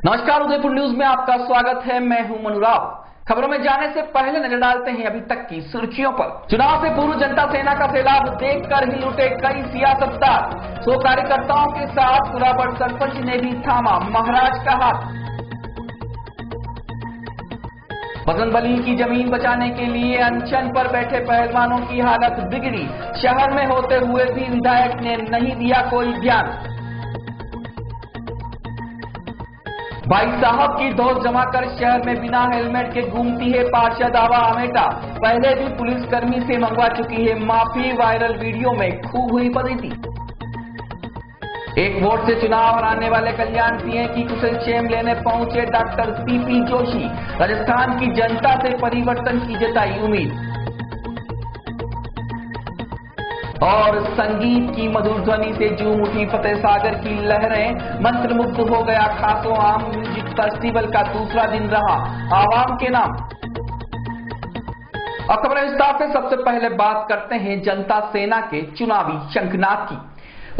नमस्कार, उदयपुर न्यूज में आपका स्वागत है। मैं हूं मनुराव। खबरों में जाने से पहले नजर डालते हैं अभी तक की सुर्खियों पर। चुनाव से पूर्व जनता सेना का सैलाब देखकर ही लुटे कई सियासतदार। 100 कार्यकर्ताओं के साथ कुराबड़ सरपंच ने भी थामा महाराज का हाथ। बजरंगबली की जमीन बचाने के लिए अनशन पर बैठे पहलवानों की हालत बिगड़ी। शहर में होते हुए भी विधायक ने नहीं दिया कोई ध्यान। भाई साहब की दौड़ जमाकर शहर में बिना हेलमेट के घूमती है पार्षद आवा अमेटा। पहले भी पुलिसकर्मी से मंगवा चुकी है माफी। वायरल वीडियो में खूब हुई फजीती। एक वोट से चुनाव हराने वाले कल्याण सिंह की कुशल क्षेम लेने पहुंचे डॉक्टर सीपी जोशी। राजस्थान की जनता से परिवर्तन की जताई उम्मीद। और संगीत की मधुर ध्वनि से झूम उठी फतेह सागर की लहरें। मंत्रमुग्ध हो गया खासो आम म्यूजिक फेस्टिवल का दूसरा दिन रहा आवाम के नाम। अब खबर विस्तार से सबसे पहले बात करते हैं जनता सेना के चुनावी शंखनाद की।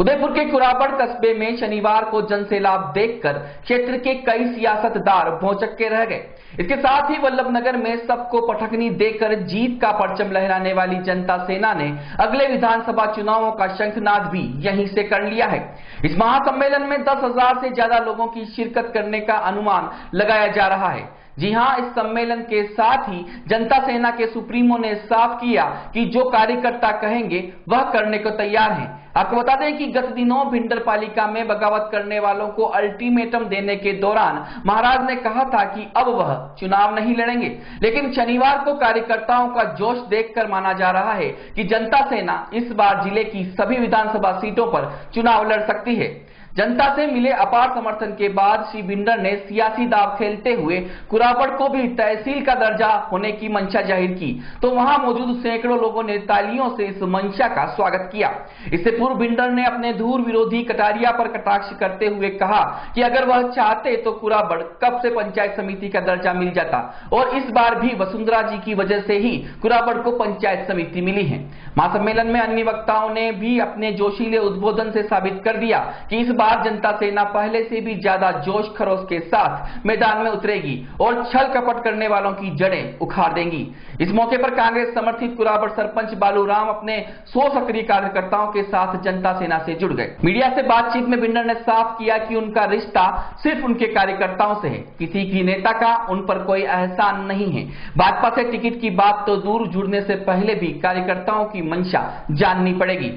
उदयपुर के कुराबड़ कस्बे में शनिवार को जनसैलाब देखकर क्षेत्र के कई सियासतदार भौचक्के रह गए। इसके साथ ही वल्लभनगर में सबको पटखनी देकर जीत का परचम लहराने वाली जनता सेना ने अगले विधानसभा चुनावों का शंखनाद भी यहीं से कर लिया है। इस महासम्मेलन में 10,000 से ज्यादा लोगों की शिरकत करने का अनुमान लगाया जा रहा है। जी हां, इस सम्मेलन के साथ ही जनता सेना के सुप्रीमो ने साफ किया कि जो कार्यकर्ता कहेंगे वह करने को तैयार हैं। आपको बता दें कि गत दिनों भिंडर पालिका में बगावत करने वालों को अल्टीमेटम देने के दौरान महाराज ने कहा था कि अब वह चुनाव नहीं लड़ेंगे, लेकिन शनिवार को कार्यकर्ताओं का जोश देखकर माना जा रहा है कि जनता सेना इस बार जिले की सभी विधानसभा सीटों पर चुनाव लड़ सकती है। जनता से मिले अपार समर्थन के बाद श्री भिंडर ने सियासी दाव खेलते हुए कुराबड़ को भी तहसील का दर्जा होने की मंशा जाहिर की, तो वहां मौजूद सैकड़ों लोगों ने तालियों से इस मंशा का स्वागत किया। इससे पूर्व भिंडर ने अपने धूर विरोधी कटारिया पर कटाक्ष करते हुए कहा कि अगर वह चाहते तो कुराबड़ कब से पंचायत समिति का दर्जा मिल जाता, और इस बार भी वसुंधरा जी की वजह से ही कुराबड़ को पंचायत समिति मिली है। महासम्मेलन में अन्य वक्ताओं ने भी अपने जोशीले उद्बोधन से साबित कर दिया कि इस बार जनता सेना पहले से भी ज्यादा जोश खरोश के साथ मैदान में उतरेगी और छल कपट करने वालों की जड़ें उखाड़ देंगी। इस मौके पर कांग्रेस समर्थित कुराबड़ सरपंच बालूराम अपने 100 सक्रिय कार्यकर्ताओं के साथ जनता सेना से जुड़ गए। मीडिया से बातचीत में भिंडर ने साफ किया कि उनका रिश्ता सिर्फ उनके कार्यकर्ताओं से है, किसी की नेता का उन पर कोई एहसान नहीं है। भाजपा से टिकट की बात तो दूर, जुड़ने से पहले भी कार्यकर्ताओं की मंशा जाननी पड़ेगी।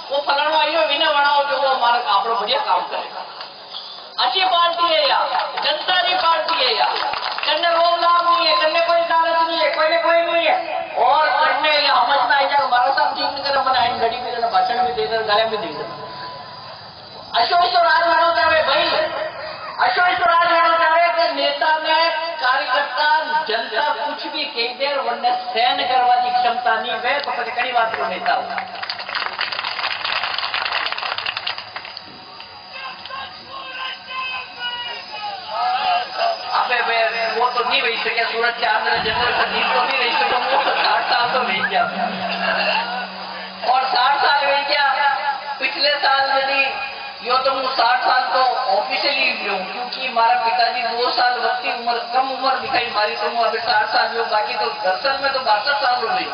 वो फलाना आइयो विना बनाओ जो वो हमारा आप बढ़िया काम करेगा। अच्छी पार्टी है यार, जनता की पार्टी है यार। करने रोग लाभ नहीं है, करने कोई लालच नहीं है, कोई नहीं है। और करने समझना है हमारा साथ ठीक नहीं कर बनाए घड़ी में भाषण भी देकर गले में दे अशोक तो राज मानो चाहे भाई, अशोक तो राज मानो चाहे कि नेता ने कार्यकर्ता जनता कुछ भी कह दे वरना सहन करवाने की क्षमता नहीं है तो फिर कड़ी बात को नेता होगा। वो तो नहीं रही सके सूरज चांद जनरल सदीप तो नहीं रही सके, वो तो 60 साल तो रह गया और 60 साल रह गया। पिछले साल यदि यो तो मैं 60 साल तो ऑफिशियली हूँ क्योंकि हमारा पिताजी 2 साल वक्ती उम्र कम उम्र दिखाई मारी तो मैं अभी 60 साल हूँ, बाकी तो दरअसल में तो 62 साल हो रही।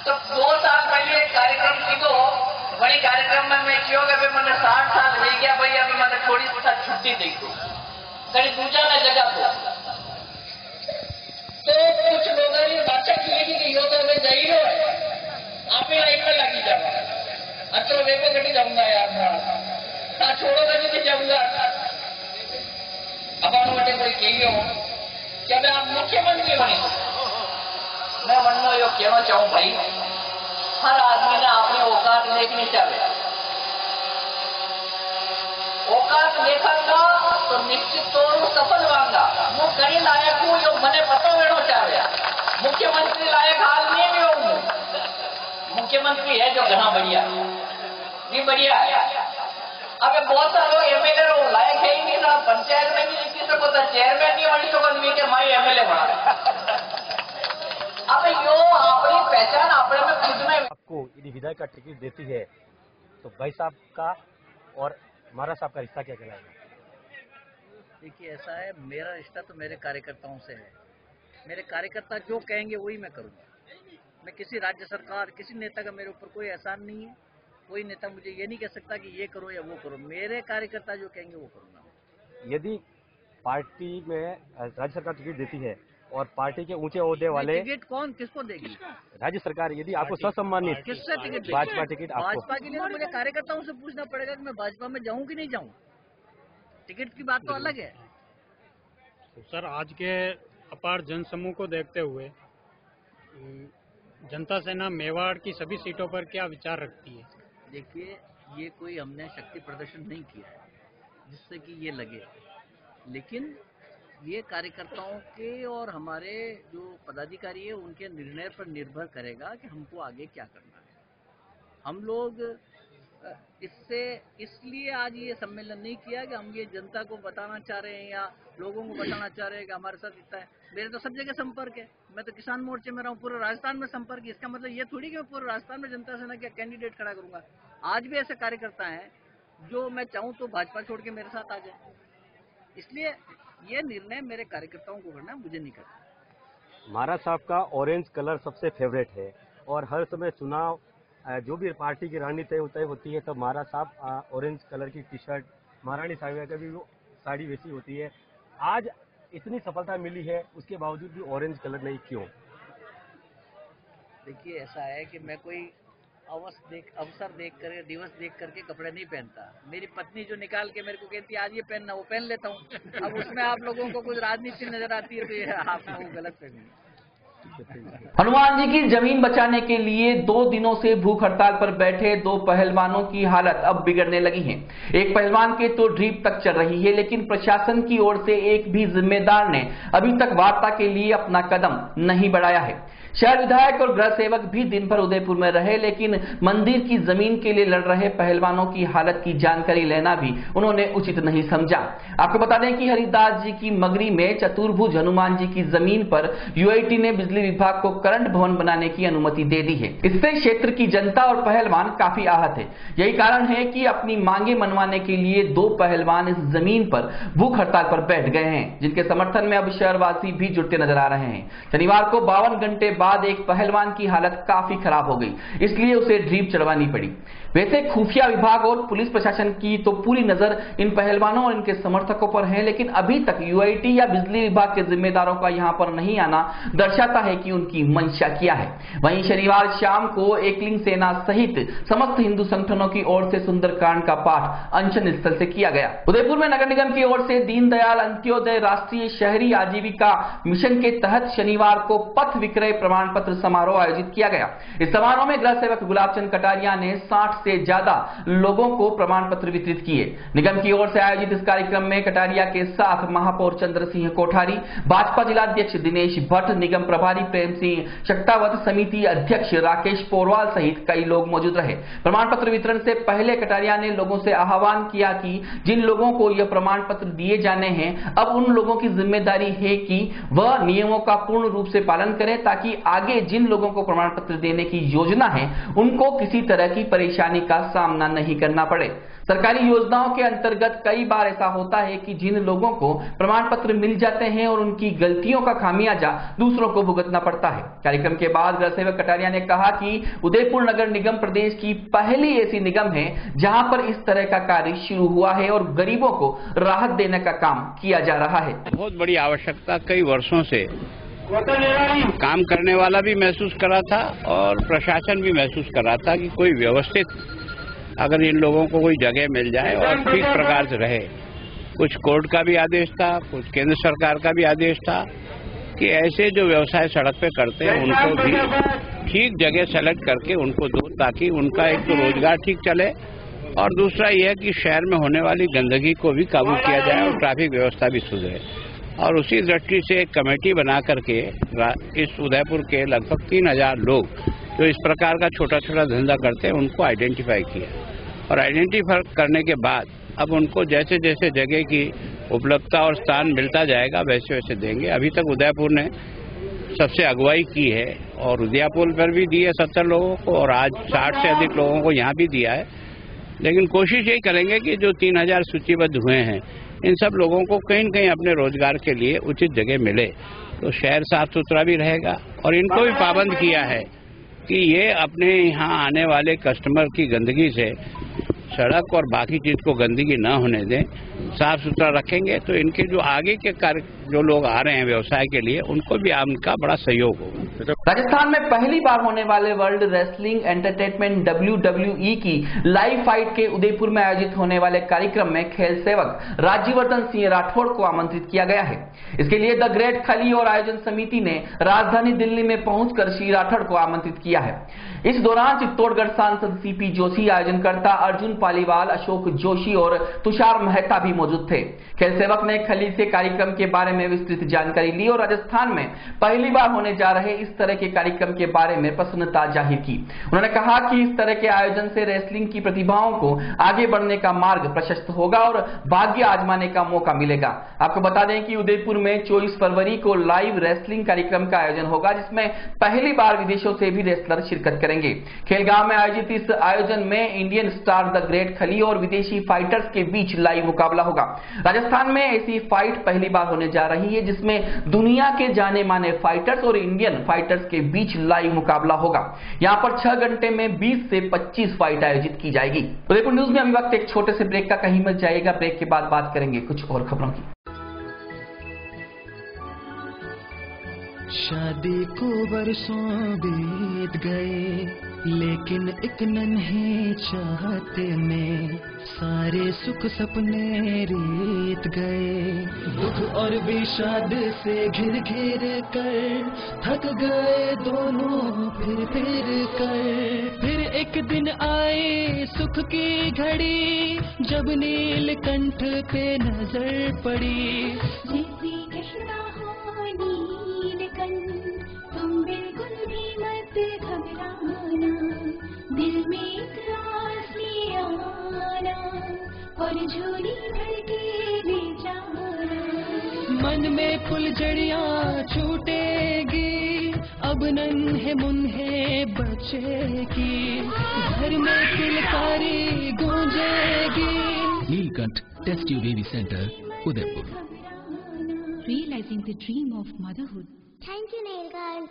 तो 2 साल पहले एक कार्यक्रम की तो बड़ी कार्यक्रम में मैं क्यों कि मैंने 60 साल रह गया भाई, अभी मैंने थोड़ी सा छुट्टी दे दो कहीं दूजा में जगह को। तो कुछ लोगों ने बात की कि यो तो मैं जाई रहा है आप ही लाइफ में लगी जाऊंगा, अच्छा वे को घटी जाऊंगा यार ना छोड़ो कभी नहीं जाऊंगा। अब बटे कोई कही हो कि अभी आप मुख्यमंत्री बने, मैं वनो यो कहना चाहूं भाई, हर आदमी ने अपनी औकात देखनी चाहिए। औकात देखा तो निश्चित तौर पर सफल होगा। वो कहीं लायक हूं जो मैंने पता वेणो चाहे मुख्यमंत्री लायक हाल नहीं भी हूं। मुख्यमंत्री है जो घना बढ़िया भी बढ़िया है। अब बहुत सारे लोग एमएलए लायक है ही नहीं ना, पंचायत में भी लिखी सको तो चेयरमैन नहीं बनी सको नहीं के माई एमएलए बना। अब यो अपनी पहचान अपने में खुद में आपको यदि विधायक का टिकट देती है तो भाई साहब का और महाराज साहब का रिश्ता क्या कहलाएगा? देखिए, ऐसा है, मेरा रिश्ता तो मेरे कार्यकर्ताओं से है। मेरे कार्यकर्ता जो कहेंगे वही मैं करूँगा। मैं किसी राज्य सरकार, किसी नेता का मेरे ऊपर कोई एहसान नहीं है। कोई नेता मुझे ये नहीं कह सकता कि ये करो या वो करो। मेरे कार्यकर्ता जो कहेंगे वो करूँगा। यदि पार्टी में राज्य सरकार टिकट देती है और पार्टी के ऊंचे ओहदे वाले, टिकट कौन किसको देगी? राज्य सरकार यदि आपको ससम्मानित किससे टिकट देगी? भाजपा टिकट आपको? भाजपा के लिए तो मुझे कार्यकर्ताओं से पूछना पड़ेगा कि मैं भाजपा में जाऊँ कि नहीं जाऊँ। टिकट की बात तो अलग है। सर, आज के अपार जनसमूह को देखते हुए जनता सेना मेवाड़ की सभी सीटों पर क्या विचार रखती है? देखिए, ये कोई हमने शक्ति प्रदर्शन नहीं किया है जिससे कि ये लगे, लेकिन ये कार्यकर्ताओं के और हमारे जो पदाधिकारी है उनके निर्णय पर निर्भर करेगा कि हमको आगे क्या करना है। हम लोग इसलिए आज ये सम्मेलन नहीं किया कि हम ये जनता को बताना चाह रहे हैं या लोगों को बताना चाह रहे हैं कि हमारे साथ इतना है। मेरे तो सब जगह संपर्क है। मैं तो किसान मोर्चे में रहा हूँ, पूरे राजस्थान में संपर्क है। इसका मतलब ये थोड़ी कि मैं पूरे राजस्थान में जनता सेना का कैंडिडेट खड़ा करूंगा। आज भी ऐसे कार्यकर्ता हैं जो मैं चाहूँ तो भाजपा छोड़ के मेरे साथ आ जाए। इसलिए ये निर्णय मेरे कार्यकर्ताओं को करना, मुझे नहीं करना। महाराज साहब का ऑरेंज कलर सबसे फेवरेट है और हर समय चुनाव जो भी पार्टी की रणनीति तय होती है तब महाराज साहब ऑरेंज कलर की टी शर्ट, महारानी साहब का भी वो साड़ी वैसी होती है। आज इतनी सफलता मिली है उसके बावजूद भी ऑरेंज कलर नहीं, क्यों? देखिए, ऐसा है कि मैं कोई अवसर देख कर, दिवस देख करके कपड़े नहीं पहनता। मेरी पत्नी जो निकाल के मेरे को कहती है आज ये पहनना, वो पहन लेता हूँ। अब उसमें आप लोगों को कुछ राजनीति नजर आती है तो ये आप वो गलत फहमी। हनुमान जी की जमीन बचाने के लिए 2 दिनों से भूख हड़ताल पर बैठे 2 पहलवानों की हालत अब बिगड़ने लगी है। एक पहलवान के तो ड्रीप तक चल रही है, लेकिन प्रशासन की ओर से एक भी जिम्मेदार ने अभी तक वार्ता के लिए अपना कदम नहीं बढ़ाया है। शहर विधायक और गृह सेवक भी दिन भर उदयपुर में रहे, लेकिन मंदिर की जमीन के लिए लड़ रहे पहलवानों की हालत की जानकारी लेना भी उन्होंने उचित नहीं समझा। आपको बता दें कि हरिदास जी की मगरी में चतुर्भुज हनुमान जी की जमीन पर यूआईटी ने बिजली विभाग को करंट भवन बनाने की अनुमति दे दी है। इससे क्षेत्र की जनता और पहलवान काफी आहत है। यही कारण है कि अपनी मांगे मनवाने के लिए 2 पहलवान इस जमीन पर भूख हड़ताल पर बैठ गए हैं, जिनके समर्थन में अब शहरवासी भी जुटते नजर आ रहे हैं। शनिवार को 52 घंटे बाद एक पहलवान की हालत काफी खराब हो गई, इसलिए उसे ड्रीप चढ़वानी पड़ी। वैसे खुफिया विभाग और पुलिस प्रशासन की तो पूरी नजर इन पहलवानों और इनके समर्थकों पर है, लेकिन अभी तक यूआईटी या बिजली विभाग के जिम्मेदारों का यहां पर नहीं आना दर्शाता है कि उनकी मंशा क्या है। वहीं शनिवार शाम को एकलिंग सेना सहित समस्त हिंदू संगठनों की ओर से सुंदरकांड का पाठ अनशन स्थल से किया गया। उदयपुर में नगर निगम की ओर से दीनदयाल अंत्योदय राष्ट्रीय शहरी आजीविका मिशन के तहत शनिवार को पथ विक्रय प्रमाण पत्र समारोह आयोजित किया गया। इस समारोह में गृह सेवक गुलाबचंद कटारिया ने 60 से ज्यादा लोगों को प्रमाण पत्र वितरित किए। निगम की ओर से आयोजित इस कार्यक्रम में कटारिया के साथ महापौर चंद्र सिंह कोठारी, भाजपा जिलाध्यक्ष दिनेश भट्ट, निगम प्रभारी प्रेम सिंह शक्तावत, समिति अध्यक्ष राकेश पोरवाल सहित कई लोग मौजूद रहे। प्रमाण पत्र वितरण से पहले कटारिया ने लोगों से आह्वान किया कि जिन लोगों को यह प्रमाण पत्र दिए जाने हैं, अब उन लोगों की जिम्मेदारी है कि वह नियमों का पूर्ण रूप से पालन करें, ताकि आगे जिन लोगों को प्रमाण पत्र देने की योजना है उनको किसी तरह की परेशानी का सामना नहीं करना पड़े। सरकारी योजनाओं के अंतर्गत कई बार ऐसा होता है कि जिन लोगों को प्रमाण पत्र मिल जाते हैं और उनकी गलतियों का खामियाजा दूसरों को भुगतना पड़ता है। कार्यक्रम के बाद गृह सेवक कटारिया ने कहा कि उदयपुर नगर निगम प्रदेश की पहली ऐसी निगम है जहां पर इस तरह का कार्य शुरू हुआ है और गरीबों को राहत देने का काम किया जा रहा है। बहुत बड़ी आवश्यकता कई वर्षों से काम करने वाला भी महसूस कर रहा था और प्रशासन भी महसूस कर रहा था कि कोई व्यवस्थित अगर इन लोगों को कोई जगह मिल जाए और ठीक प्रकार से रहे। कुछ कोर्ट का भी आदेश था, कुछ केंद्र सरकार का भी आदेश था कि ऐसे जो व्यवसाय सड़क पे करते हैं उनको भी ठीक जगह सेलेक्ट करके उनको दो, ताकि उनका एक तो रोजगार ठीक चले और दूसरा यह कि शहर में होने वाली गंदगी को भी काबू किया जाए और ट्रैफिक व्यवस्था भी सुधरे। और उसी दृष्टि से एक कमेटी बना करके इस उदयपुर के लगभग 3000 लोग जो इस प्रकार का छोटा छोटा धंधा करते हैं उनको आइडेंटिफाई किया और आइडेंटिफाई करने के बाद अब उनको जैसे जैसे जगह की उपलब्धता और स्थान मिलता जाएगा वैसे वैसे देंगे। अभी तक उदयपुर ने सबसे अगुवाई की है और उदयपुर पर भी दी है 70 लोगों को और आज 60 से अधिक लोगों को यहाँ भी दिया है। लेकिन कोशिश यही करेंगे कि जो 3000 सूचीबद्ध हुए हैं इन सब लोगों को कहीं न कहीं अपने रोजगार के लिए उचित जगह मिले, तो शहर साफ सुथरा भी रहेगा। और इनको भी पाबंद किया है कि ये अपने यहाँ आने वाले कस्टमर की गंदगी से सड़क और बाकी चीज को गंदगी न होने दें, साफ सुथरा रखेंगे तो इनके जो आगे के कार्य जो लोग आ रहे हैं व्यवसाय के लिए उनको भी उनका बड़ा सहयोग होगा। राजस्थान में पहली बार होने वाले वर्ल्ड रेसलिंग एंटरटेनमेंट WWE की लाइव फाइट के उदयपुर में आयोजित होने वाले कार्यक्रम में खेल सेवक राज्यवर्धन सिंह राठौड़ को आमंत्रित किया गया है। इसके लिए द ग्रेट खली और आयोजन समिति ने राजधानी दिल्ली में पहुंचकर श्री राठौड़ को आमंत्रित किया है। इस दौरान चित्तौड़गढ़ सांसद CP जोशी, आयोजनकर्ता अर्जुन पालीवाल, अशोक जोशी और तुषार मेहता भी मौजूद थे। खेल सेवक ने खली से कार्यक्रम के बारे में विस्तृत जानकारी ली और राजस्थान में पहली बार होने जा रहे इस तरह के कार्यक्रम के बारे में प्रसन्नता जाहिर की। उन्होंने कहा कि इस तरह के आयोजन से रेसलिंग की प्रतिभाओं को आगे बढ़ने का मार्ग प्रशस्त होगा और भाग्य आजमाने का मौका मिलेगा। आपको बता दें कि उदयपुर में 24 फरवरी को लाइव रेसलिंग कार्यक्रम का आयोजन होगा, जिसमें पहली बार विदेशों से भी रेसलर शिरकत करेंगे। खेलगांव में आयोजित इस आयोजन में इंडियन स्टार द ग्रेट खली और विदेशी फाइटर्स के बीच लाइव मुकाबला होगा। राजस्थान में ऐसी फाइट पहली बार होने जा रही है जिसमें दुनिया के जाने माने फाइटर्स और इंडियन फाइटर्स के बीच लाइव मुकाबला होगा। यहां पर 6 घंटे में 20 से 25 फाइट आयोजित की जाएगी। उदयपुर न्यूज में अभी वक्त एक छोटे से ब्रेक का, कहीं मत जाइएगा। ब्रेक के बाद बात करेंगे कुछ और खबरों की। शादी को बरसों बीत गए, लेकिन एक नन्हे चाहते में सारे सुख सपने बीत गए। दुख और विषाद से घिर घिर कर थक गए दोनों फिर कर। फिर एक दिन आए सुख की घड़ी, जब नीलकंठ पे नजर पड़ी। जैसी कृष्णा हो नीलकंठ, तुम बिल्कुल भी मत घबराना, दिल में एक आस ले आना और झोली भर के ले जाना। मन में फुलझड़ियाँ छूटेगी, अब नन्हे मुन्हे बचेगी, घर में किलकारी गूंजेगी। Neelkanth test tube baby centre, Udaipur. Realizing the dream of motherhood. Thank you, Neelkanth.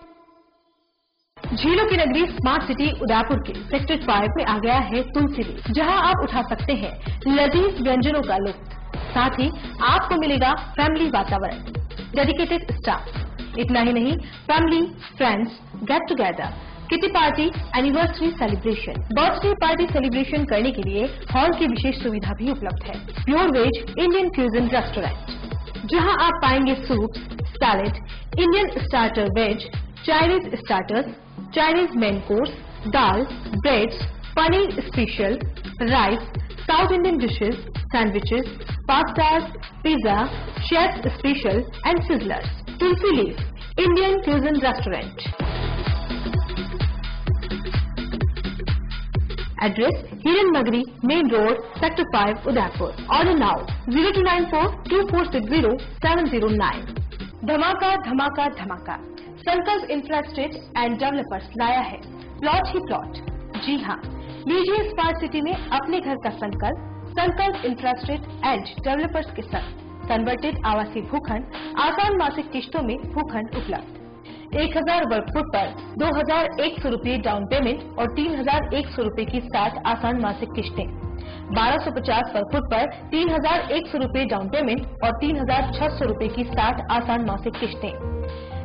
झीलों की नगरी स्मार्ट सिटी उदयपुर के सेक्टर 5 में आ गया है तुलसी विला, जहां आप उठा सकते हैं लजीज व्यंजनों का लुत्फ। साथ ही आपको मिलेगा फैमिली वातावरण, डेडिकेटेड स्टाफ। इतना ही नहीं, family, friends, get together, kitty party, anniversary celebration, birthday party celebration करने के लिए हॉल की विशेष सुविधा भी उपलब्ध है। Pure veg Indian fusion restaurant, जहां आप पाएंगे soup, salad, Indian starter veg, Chinese starters, Chinese main course, दाल, breads, paneer special, rice, south Indian dishes, sandwiches, pastas, pizza, chef special and sizzlers. Tulsi leaf Indian fusion restaurant. Address Hiran Nagari, main road, sector 5, Udaipur. Order now 02942460 धमाका धमाका धमाका। संकल्प infrastructure and developers लाया है plot ही plot. जी हाँ, लीजिए smart city में अपने घर का संकल्प। संकल्प इंफ्रास्ट्रक्चर एंड डेवलपर्स के साथ कन्वर्टेड आवासीय भूखंड, आसान मासिक किश्तों में भूखंड उपलब्ध। 1000 वर्ग फुट पर 2100 रुपये डाउन पेमेंट और 3100 रुपये की 7 आसान मासिक किश्तें। 1250 वर्ग फुट पर 3100 रुपये डाउन पेमेंट और 3600 रुपये की 7 आसान मासिक किश्तें।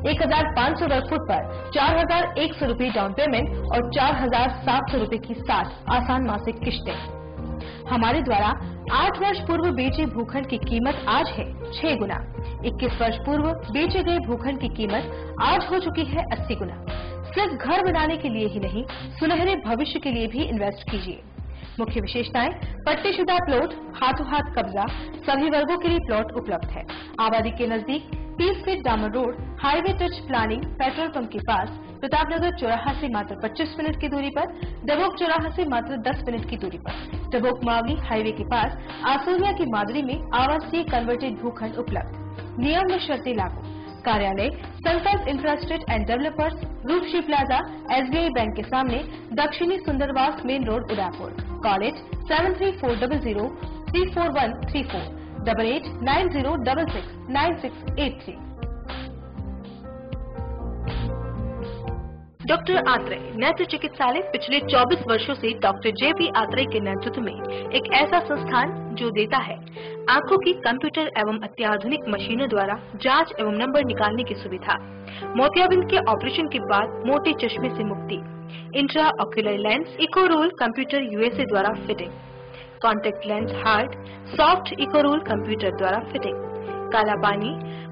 1500 वर्ग फुट पर 4100 रुपये डाउन पेमेंट और 4700 रुपये की 7 आसान मासिक किश्तें। हमारे द्वारा 8 वर्ष पूर्व बेचे भूखंड की कीमत आज है 6 गुना। 21 वर्ष पूर्व बेचे गए भूखंड की कीमत आज हो चुकी है 80 गुना। सिर्फ घर बनाने के लिए ही नहीं, सुनहरे भविष्य के लिए भी इन्वेस्ट कीजिए। मुख्य विशेषताएं: पट्टीशुदा प्लॉट, हाथों हाथ कब्जा, सभी वर्गों के लिए प्लॉट उपलब्ध है। आबादी के नजदीक 30 फीट डामर road, highway touch planning, petrol pump के पास, प्रतापनगर चौराहा से मात्र 25 मिनट की दूरी पर, डबोक चौराहा से मात्र 10 मिनट की दूरी पर, डबोक मावली हाईवे के पास, आसूरिया की मादरी में आवासीय कन्वर्टेड भूखंड उपलब्ध। नियम व शर्तें लागू। कार्यालय Sankalp infrastructure and developers, Rupshree plaza, SBI bank के सामने, दक्षिणी सुंदरवास मेन रोड, उदयपुर। कॉलेज 7340034134 8890669683। डॉक्टर आत्रेय नेत्र चिकित्सालय पिछले 24 वर्षों से डॉक्टर JP आत्रेय के नेतृत्व में एक ऐसा संस्थान जो देता है आंखों की कंप्यूटर एवं अत्याधुनिक मशीनों द्वारा जांच एवं नंबर निकालने की सुविधा, मोतियाबिंद के ऑपरेशन के बाद मोटे चश्मे से मुक्ति, इंट्रा ऑक्यूलर लेंस इको रोल कंप्यूटर USA द्वारा फिटिंग, कॉन्टेक्ट लेंस हार्ड सॉफ्ट इको रोल कंप्यूटर द्वारा फिटिंग, काला पानी,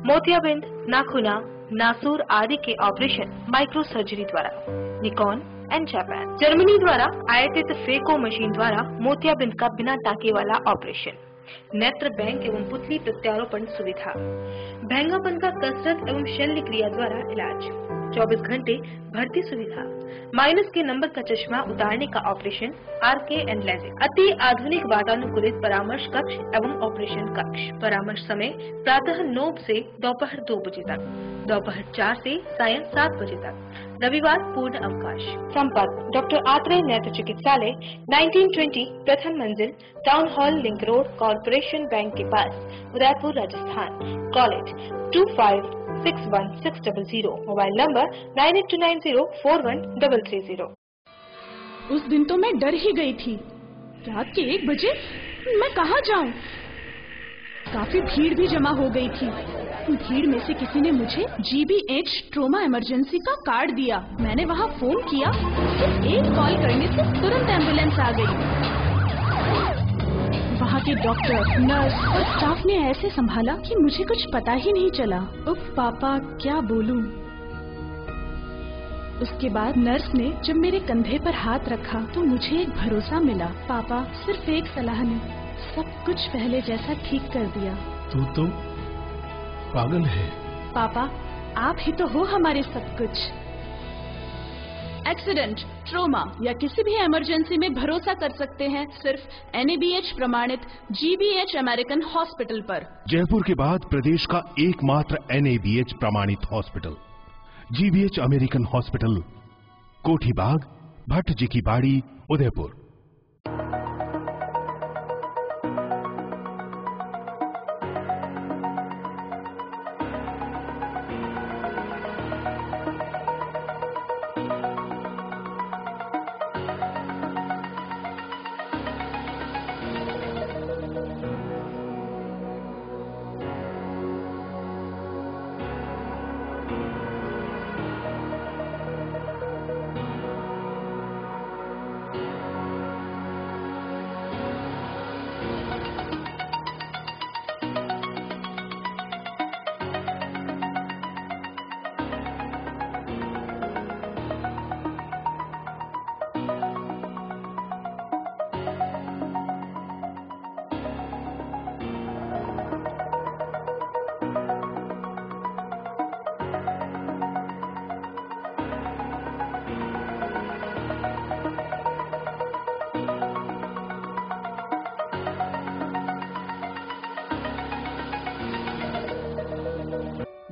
मोतियाबिंद, नाखूना, नासूर आदि के ऑपरेशन माइक्रो सर्जरी द्वारा, निकॉन एंड जापान, जर्मनी द्वारा आयातित फेको मशीन द्वारा मोतियाबिंद का बिना टाँके वाला ऑपरेशन, नेत्र बैंक एवं पुतली प्रत्यारोपण सुविधा, भैंगापन का कसरत एवं शल्य क्रिया द्वारा इलाज, 24 घंटे भर्ती सुविधा, माइनस के नंबर का चश्मा उतारने का ऑपरेशन, RK एंड लेजिक, अति आधुनिक वातानुकूलित परामर्श कक्ष एवं ऑपरेशन कक्ष। परामर्श समय प्रातः 9 से दोपहर 2 बजे तक, दोपहर 4 से सायं 7 बजे तक, रविवार पूर्ण अवकाश। संपर्क डॉक्टर आत्रेय नेत्र चिकित्सालय 1920 प्रथम मंजिल, town hall link road, corporation bank के पास, Udaipur Rajasthan. College 256160, mobile number 9829041330। उस दिन तो मैं डर ही गई थी। रात के 1 बजे मैं कहाँ जाऊँ? काफी भीड़ भी जमा हो गई थी। भीड़ में से किसी ने मुझे GBH ट्रोमा इमरजेंसी का कार्ड दिया। मैंने वहाँ फोन किया, सिर्फ एक कॉल करने से तुरंत एम्बुलेंस आ गई। वहाँ के डॉक्टर, नर्स और स्टाफ ने ऐसे संभाला कि मुझे कुछ पता ही नहीं चला। उफ पापा, क्या बोलूं। उसके बाद नर्स ने जब मेरे कंधे पर हाथ रखा तो मुझे एक भरोसा मिला। पापा सिर्फ एक सलाह ने सब कुछ पहले जैसा ठीक कर दिया। तू तो पागल है। पापा आप ही तो हो हमारे सब कुछ। एक्सीडेंट, ट्रोमा या किसी भी इमरजेंसी में भरोसा कर सकते हैं सिर्फ NABH प्रमाणित GBH अमेरिकन हॉस्पिटल पर। जयपुर के बाद प्रदेश का एकमात्र NABH प्रमाणित हॉस्पिटल GBH अमेरिकन हॉस्पिटल, कोठी बाग, भट्ट जी की बाड़ी, उदयपुर।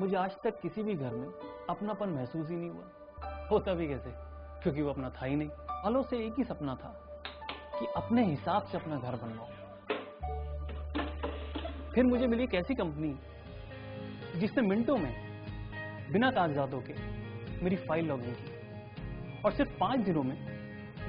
मुझे आज तक किसी भी घर में अपनापन महसूस ही नहीं हुआ। होता भी कैसे, क्योंकि वो अपना था ही नहीं। सालों से एक ही सपना था कि अपने हिसाब से अपना घर बनवाऊं। फिर मुझे मिली एक ऐसी कंपनी जिसने मिनटों में बिना कागजातों के मेरी फाइल लॉगिन की और सिर्फ 5 दिनों में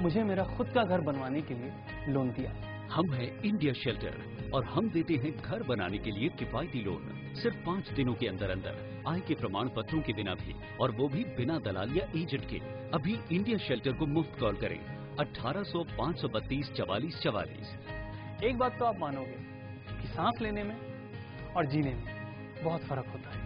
मुझे मेरा खुद का घर बनवाने के लिए लोन दिया। हम हैं इंडिया शेल्टर और हम देते हैं घर बनाने के लिए किफायती लोन सिर्फ 5 दिनों के अंदर अंदर, आय के प्रमाण पत्रों के बिना भी, और वो भी बिना दलाल या एजेंट के। अभी इंडिया शेल्टर को मुफ्त कॉल करें 1800-532-4444। एक बात तो आप मानोगे कि सांस लेने में और जीने में बहुत फर्क होता है।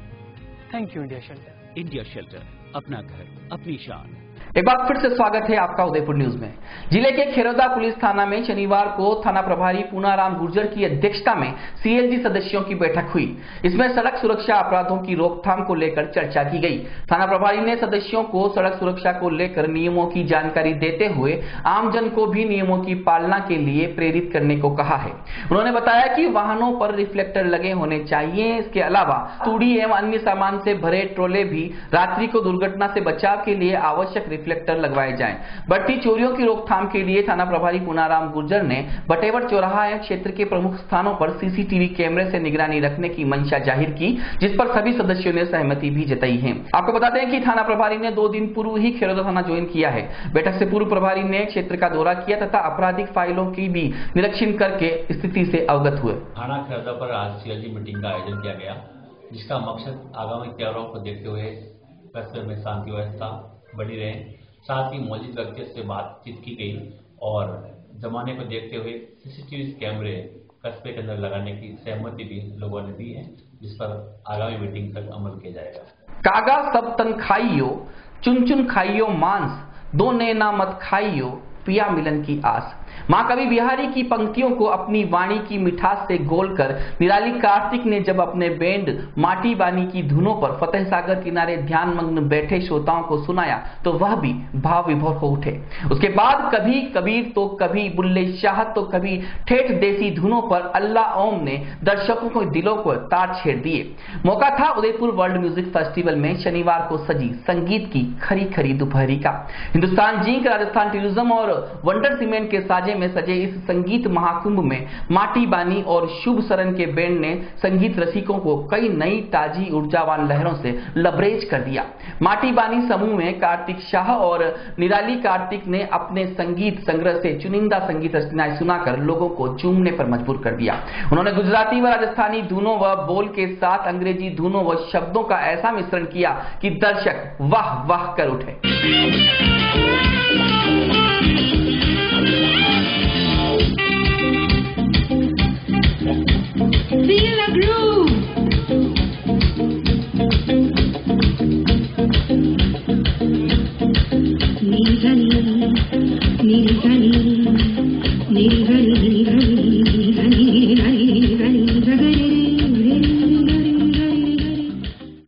Thank you India shelter. India shelter, अपना घर अपनी शान। एक बार फिर से स्वागत है आपका उदयपुर न्यूज में। जिले के खेरौदा पुलिस थाना में शनिवार को थाना प्रभारी पूनाराम गुर्जर की अध्यक्षता में सीएलजी सदस्यों की बैठक हुई। इसमें सड़क सुरक्षा अपराधों की रोकथाम को लेकर चर्चा की गई। थाना प्रभारी ने सदस्यों को सड़क सुरक्षा को लेकर नियमों की जानकारी देते हुए आमजन को भी नियमों की पालना के लिए प्रेरित करने को कहा है। उन्होंने बताया कि वाहनों पर रिफ्लेक्टर लगे होने चाहिए। इसके अलावा तूड़ी एवं अन्य सामान से भरे ट्रोले भी रात्रि को दुर्घटना से बचाव के लिए आवश्यक रिफ्लेक्टर लगवाए जाएं। बढ़ती चोरियों की रोकथाम के लिए थाना प्रभारी पूनाराम गुर्जर ने बटेवर चौराहा एवं क्षेत्र के प्रमुख स्थानों पर सीसीटीवी कैमरे से निगरानी रखने की मंशा जाहिर की, जिस पर सभी सदस्यों ने सहमति भी जताई है। आपको बता दें कि थाना प्रभारी ने 2 दिन पूर्व ही खेरौदा थाना ज्वाइन किया है। बैठक से पूर्व प्रभारी ने क्षेत्र का दौरा किया तथा आपराधिक फाइलों की भी निरीक्षण करके स्थिति से अवगत हुए। थाना खेरौदा पर आज सीएलजी मीटिंग का आयोजन किया गया, जिसका मकसद आगामी त्योहारों को देखते हुए कस्बे में शांति व्यवस्था बनी रहे। साथ ही मौजूद व्यक्तियों से बातचीत की गई और जमाने को देखते हुए सीसीटीवी कैमरे कस्बे के अंदर लगाने की सहमति भी लोगों ने दी है, जिस पर आगामी मीटिंग तक अमल किया जाएगा। कागा सब तन खाइयो, चुन चुन खाइयो मांस, दो नैना मत खाइयो, पिया मिलन की आस। मां कवि बिहारी की पंक्तियों को अपनी वाणी की मिठास से गोलकर निराली कार्तिक ने जब अपने बैंड माटी बानी की धुनों पर फतेह सागर किनारे ध्यानमग्न बैठे श्रोताओं को सुनाया तो वह भी भाव विभोर हो उठे। उसके बाद कभी कबीर तो कभी बुल्ले शाह तो कभी ठेठ देसी धुनों पर अल्लाह ओम ने दर्शकों को दिलों को तार छेड़ दिए। मौका था उदयपुर वर्ल्ड म्यूजिक फेस्टिवल में शनिवार को सजी संगीत की खरी खरी दोपहरी का। हिंदुस्तान जिंक, राजस्थान टूरिज्म और वंडर सीमेंट के साजे में सजे इस संगीत महाकुंभ में माटी बानी और शुभ शरण के बैंड ने संगीत रसिकों को कई नई ताजी ऊर्जावान लहरों से लबरेज कर दिया। माटी बानी समूह में कार्तिक शाह और निराली कार्तिक ने अपने संगीत संग्रह से चुनिंदा संगीत रचनाएं सुनाकर लोगों को झूमने पर मजबूर कर दिया। उन्होंने गुजराती व राजस्थानी धुनों व बोल के साथ अंग्रेजी धुनों व शब्दों का ऐसा मिश्रण किया कि दर्शक वाह वाह कर उठे। Feel the groove.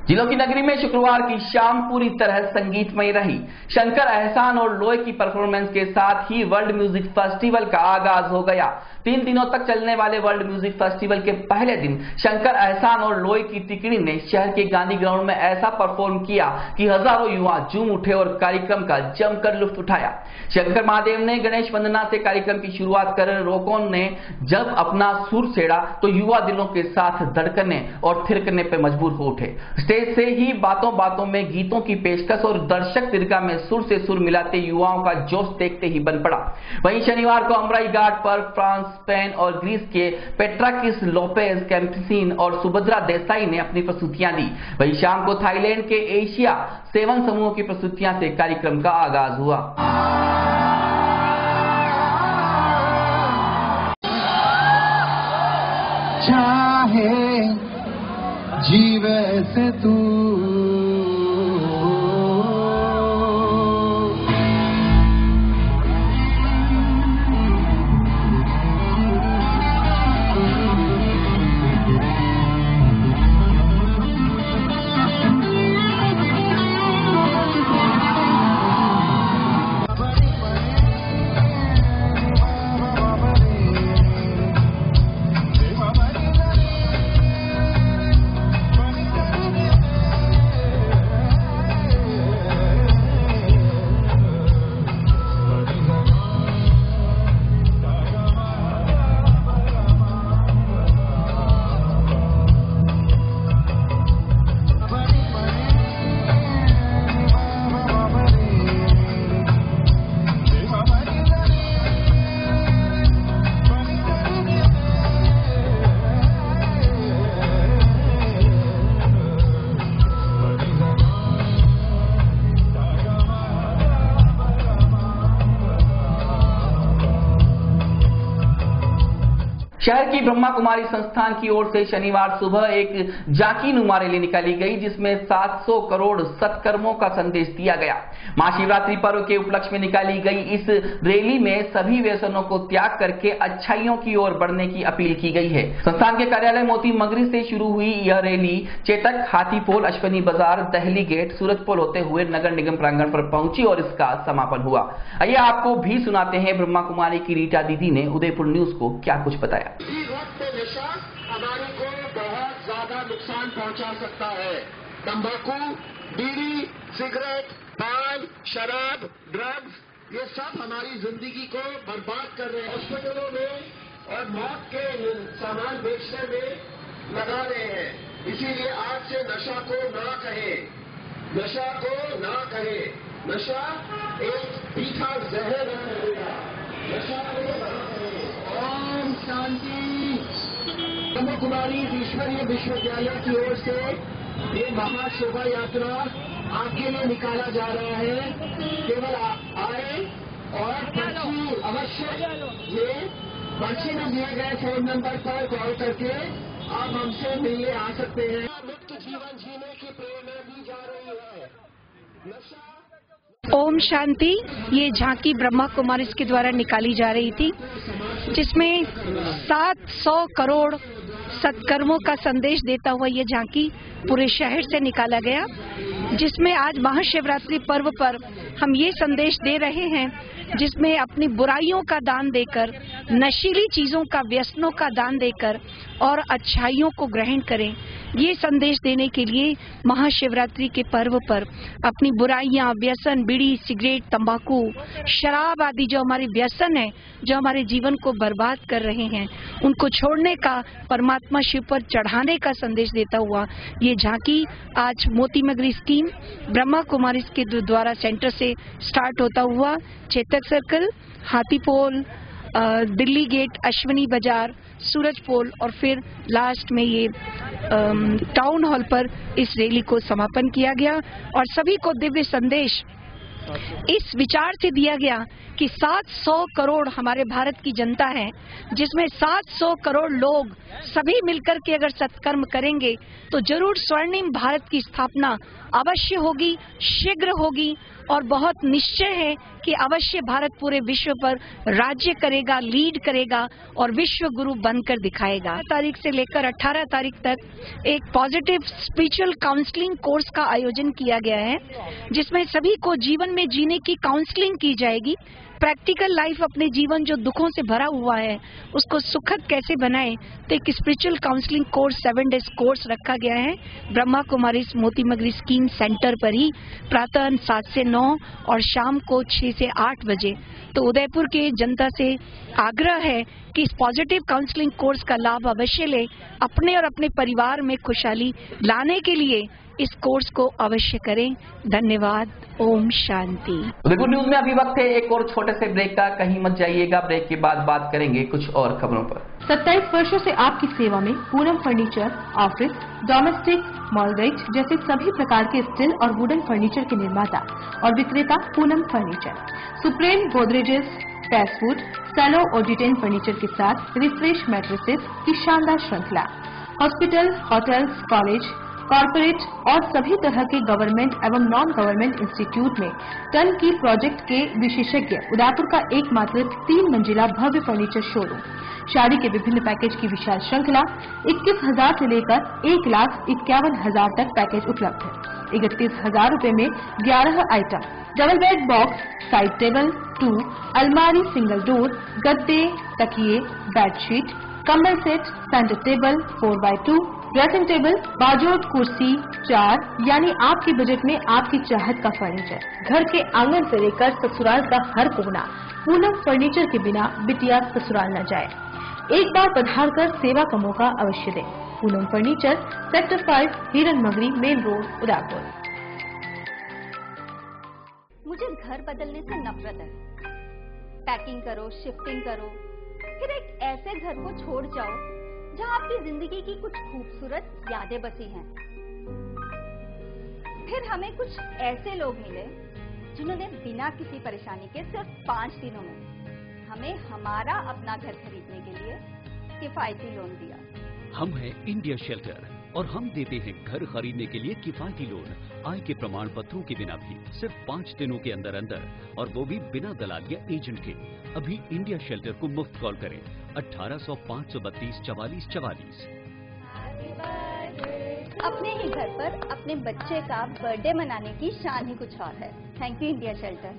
जिलों की नगरी में शुक्रवार की शाम पूरी तरह संगीतमय रही। शंकर एहसान और लोय की परफॉर्मेंस के साथ ही वर्ल्ड म्यूजिक फेस्टिवल का आगाज हो गया। 3 दिनों तक चलने वाले वर्ल्ड म्यूजिक फेस्टिवल के पहले दिन शंकर एहसान और लोय की टिकड़ी ने शहर के गांधी ग्राउंड में ऐसा परफॉर्म किया कि हजारों युवा झूम उठे और कार्यक्रम का जमकर लुत्फ उठाया। शंकर महादेव ने गणेश वंदना से कार्यक्रम की शुरुआत कर रोकोन ने जब अपना सुर छेड़ा तो युवा दिलों के साथ धड़कने और थिरकने पर मजबूर हो उठे। स्टेज से ही बातों बातों में गीतों की पेशकश और दर्शक दीर्घा में सुर से सुर मिलाते युवाओं का जोश देखते ही बन पड़ा। वहीं शनिवार को अमराई घाट पर फ्रांस, स्पेन और ग्रीस के पेट्राकिस लोपेज कैम्पसिन और सुभद्रा देसाई ने अपनी प्रस्तुतियां दी। वहीं शाम को थाईलैंड के एशिया 7 समूहों की प्रस्तुतियां से कार्यक्रम का आगाज हुआ। चाहे जीवे से तू शहर की ब्रह्मा कुमारी संस्थान की ओर से शनिवार सुबह एक झांकी नुमा रैली निकाली गई, जिसमें 700 करोड़ सत्कर्मों का संदेश दिया गया। महाशिवरात्रि पर्व के उपलक्ष्य में निकाली गई इस रैली में सभी व्यसनों को त्याग करके अच्छाइयों की ओर बढ़ने की अपील की गई है। संस्थान के कार्यालय मोती मगरी से शुरू हुई यह रैली चेतक, हाथीपोल, अश्वनी बाजार, दहली गेट, सूरजपोल होते हुए नगर निगम प्रांगण पर पहुंची और इसका समापन हुआ। आइए आपको भी सुनाते हैं ब्रह्मा कुमारी की रीटा दीदी ने उदयपुर न्यूज को क्या कुछ बताया। नशा हमारे को बहुत ज्यादा नुकसान पहुंचा सकता है। तंबाकू, बीड़ी, सिगरेट, पान, शराब, ड्रग्स, ये सब हमारी जिंदगी को बर्बाद कर रहे हैं। हॉस्पिटलों में और मौत के सामान बेचने में लगा रहे हैं। इसीलिए आज से नशा को ना कहे, नशा को ना कहे। नशा एक तीखा जहर है। नशा को ना कहे। ओम शांति। ब्रह्मा कुमारी ईश्वरीय विश्वविद्यालय की ओर से ये महाशोभा यात्रा आपके लिए निकाला जा रहा है। केवल आए और पर्ची अवश्य ये पर्ची में दिए गए फोन नंबर पर कॉल करके आप हमसे मिलने आ सकते हैं। मुक्त जीवन जीने की प्रेरणा दी जा रही है। ओम शांति। ये झांकी ब्रह्मा कुमारी के द्वारा निकाली जा रही थी, जिसमें 700 करोड़ सत्कर्मों का संदेश देता हुआ ये झांकी पूरे शहर से निकाला गया, जिसमें आज महाशिवरात्रि पर्व पर हम ये संदेश दे रहे हैं, जिसमें अपनी बुराइयों का दान देकर, नशीली चीजों का, व्यसनों का दान देकर और अच्छाइयों को ग्रहण करें। ये संदेश देने के लिए महाशिवरात्रि के पर्व पर अपनी बुराइयां, व्यसन, बीड़ी, सिगरेट, तंबाकू, शराब आदि जो हमारे व्यसन है, जो हमारे जीवन को बर्बाद कर रहे हैं, उनको छोड़ने का, परमात्मा शिव पर चढ़ाने का संदेश देता हुआ ये झांकी आज मोती मगरी स्कीम ब्रह्मा कुमारी के द्वारा सेंटर से स्टार्ट होता हुआ चेतक सर्कल, हाथीपोल, दिल्ली गेट, अश्वनी बाजार, सूरजपोल और फिर लास्ट में ये टाउन हॉल पर इस रैली को समापन किया गया। और सभी को दिव्य संदेश इस विचार से दिया गया कि 700 करोड़ हमारे भारत की जनता है, जिसमें 700 करोड़ लोग सभी मिलकर के अगर सत्कर्म करेंगे तो जरूर स्वर्णिम भारत की स्थापना अवश्य होगी, शीघ्र होगी और बहुत निश्चय है कि अवश्य भारत पूरे विश्व पर राज्य करेगा, लीड करेगा और विश्व गुरु बनकर दिखाएगा। तारीख से लेकर 18 तारीख तक एक पॉजिटिव स्पिरिचुअल काउंसलिंग कोर्स का आयोजन किया गया है, जिसमें सभी को जीवन में जीने की काउंसलिंग की जाएगी। प्रैक्टिकल लाइफ, अपने जीवन जो दुखों से भरा हुआ है उसको सुखद कैसे बनाएं, तो एक spiritual counselling course 7 days course रखा गया है ब्रह्मा कुमारी मोती मगरी स्कीम सेंटर पर ही, प्रातः 7 से 9 और शाम को 6 से 8 बजे। तो उदयपुर के जनता से आग्रह है कि इस पॉजिटिव काउंसलिंग कोर्स का लाभ अवश्य ले, अपने और अपने परिवार में खुशहाली लाने के लिए इस कोर्स को अवश्य करें। धन्यवाद। ओम शांति। उदयपुर न्यूज में अभी वक्त है एक और छोटे से ब्रेक का, कहीं मत जाइएगा। ब्रेक के बाद बात करेंगे कुछ और खबरों पर। 27 वर्षों से आपकी सेवा में पूनम फर्नीचर, ऑफिस, डोमेस्टिक, मॉलवेज जैसे सभी प्रकार के स्टील और वुडन फर्नीचर के निर्माता और विक्रेता पूनम फर्नीचर। सुप्रीम गोदरेजेस, पैसवुड, सैलो और डिटेन फर्नीचर के साथ रिफ्रेश मैट्रेसेस की शानदार श्रृंखला। हॉस्पिटल, होटल्स, कॉलेज, कॉर्पोरेट और सभी तरह के गवर्नमेंट एवं नॉन गवर्नमेंट इंस्टीट्यूट में टर्न की प्रोजेक्ट के विशेषज्ञ उदयपुर का एकमात्र 3 मंजिला भव्य फर्नीचर शोरूम। शादी के विभिन्न पैकेज की विशाल श्रृंखला। 21,000 से लेकर 1,51,000 तक पैकेज उपलब्ध है। 31,000 रूपये में 11 item, double bed box, side table, 2 अलमारी, सिंगल डोर, गद्दे, तकिए, बेडशीट, कम्बल set, centre table 4x2, dressing table, बाजोट कुर्सी 4, यानी आपके बजट में आपकी चाहत का फर्नीचर। घर के आंगन से लेकर ससुराल का हर कोना, पूनम फर्नीचर के बिना बिटिया ससुराल न जाए। एक बार पधार कर सेवा का मौका अवश्य दें। पूनम फर्नीचर, सेक्टर 5, हिरन मगरी, मेन रोड, उदयपुर। मुझे घर बदलने से नफरत है। पैकिंग करो, शिफ्टिंग करो, फिर एक ऐसे घर को छोड़ जाओ जहाँ आपकी जिंदगी की कुछ खूबसूरत यादें बसी हैं। फिर हमें कुछ ऐसे लोग मिले जिन्होंने बिना किसी परेशानी के सिर्फ 5 दिनों में हमें हमारा अपना घर खरीदने के लिए किफायती लोन दिया। हम हैं इंडिया शेल्टर और हम देते हैं घर खरीदने के लिए किफायती लोन, आय के प्रमाण पत्रों के बिना भी, सिर्फ 5 दिनों के अंदर अंदर, और वो भी बिना दलाल या एजेंट के। अभी इंडिया शेल्टर को मुफ्त कॉल करें 1800 532 44 44। अपने ही घर पर अपने बच्चे का बर्थडे मनाने की शान ही कुछ और है। Thank you India shelter.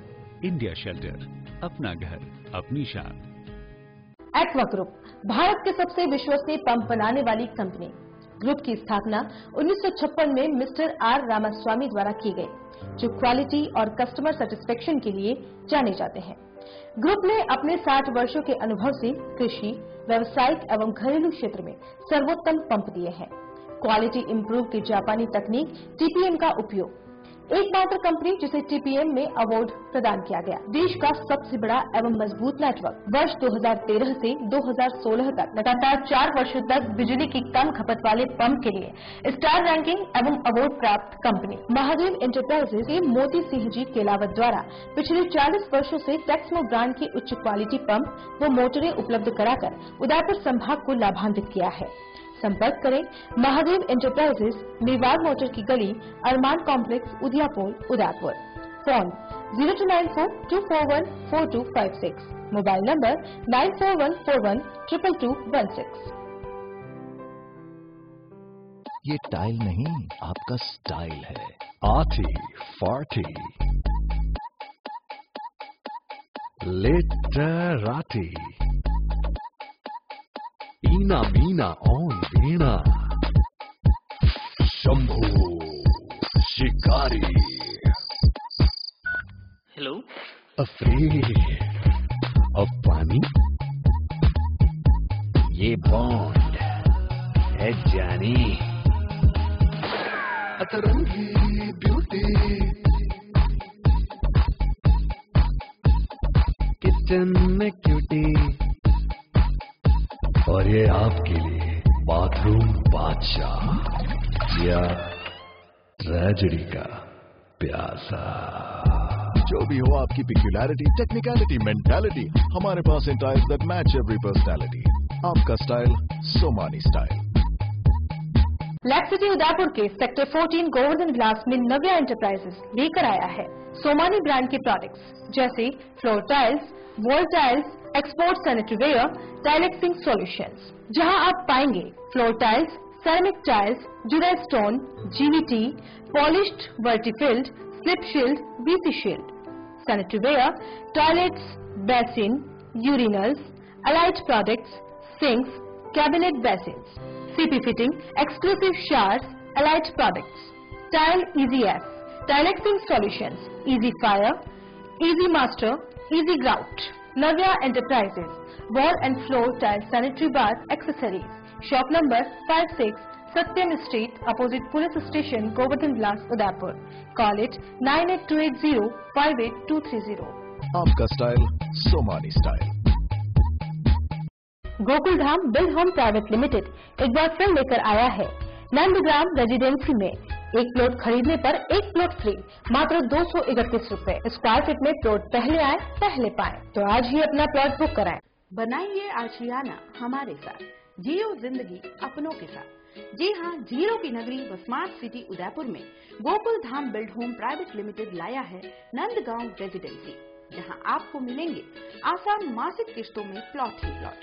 India shelter, अपना घर अपनी शान। एक्वा ग्रुप भारत के सबसे विश्वसनीय पंप बनाने वाली कंपनी। ग्रुप की स्थापना 1956 में मिस्टर आर रामास्वामी द्वारा की गई, जो क्वालिटी और कस्टमर सेटिस्फेक्शन के लिए जाने जाते हैं। ग्रुप ने अपने 60 वर्षों के अनुभव से कृषि, व्यावसायिक एवं घरेलू क्षेत्र में सर्वोत्तम पंप दिए हैं। क्वालिटी इंप्रूव की जापानी तकनीक टीपीएम का उपयोग, एकमात्र कंपनी जिसे टीपीएम में अवार्ड प्रदान किया गया। देश का सबसे बड़ा एवं मजबूत नेटवर्क। वर्ष 2013 से 2016 तक लगातार 4 वर्षों तक बिजली की कम खपत वाले पंप के लिए स्टार रैंकिंग एवं अवार्ड प्राप्त कंपनी। महादेव एंटरप्राइजेज के मोती सिंह जी केलावत द्वारा पिछले 40 वर्षों से टेक्समो ब्रांड की उच्च क्वालिटी पंप व मोटरें उपलब्ध कराकर उदयपुर संभाग को लाभान्वित किया है। संपर्क करें महादेव एंटरप्राइजेज, मेवाड़ मोटर की गली, Arman complex, Udiyapur, Udaipur. Phone 029424142256, mobile number 9414122216। ये टाइल नहीं, आपका स्टाइल है। Arty forty लिटराटी, Eena Meena on वीणा, शंभू शिकारी। हेलो। अफ्रीद अब पानी, ये बॉन्ड है जानी। अतरंगी ब्यूटी, किचन में क्यूटी, और ये आपके लिए बाथरूम बादशाह या ट्रेजेडी का प्यासा। जो भी हो आपकी पिक्यूलैरिटी, टेक्निकलिटी, मेंटालिटी, हमारे पास हैं tiles that match every personality. आपका style Somany style. Lake city Udaipur के सेक्टर 14 गोवर्धन ग्लास में नव्या एंटरप्राइजेस लेकर आया है सोमानी ब्रांड के प्रोडक्ट्स, जैसे floor tiles, wall tiles, export sanitary ware, tile fixing solutions, जहां आप पाएंगे floor tiles, ceramic tiles, dura stone, GVT, polished वर्टिफिल्ड, slip shield, VC shield, sanitary ware, toilets, basin, urinals, allied products, sinks, cabinet basins, CP fitting, exclusive showers, allied products, tile EasyF, tile fixing solutions, easy fire, easy master, easy grout. Navya enterprises, wall and floor tile sanitary bar accessories, shop number 56, Satyam street, opposite police station, Govardhan glass, Udaipur. Call it 9828058230। आपका style Somany style. Gokul Dham build home private limited एक बार फिर लेकर आया है Nandgram residency में एक plot खरीदने पर एक प्लॉट फ्री, मात्र 231 रुपए स्क्वायर फीट में प्लॉट पहले आए पहले पाए। तो आज ही अपना प्लॉट बुक कराएं। बनाइए आशियाना हमारे साथ, जियो जिंदगी अपनों के साथ। जी हाँ, जीरो की नगरी व स्मार्ट सिटी उदयपुर में Gokul Dham build home private limited लाया है नंदगांव रेजिडेंसी, जहाँ आपको मिलेंगे आसान मासिक किस्तों में प्लॉट ही प्लॉट।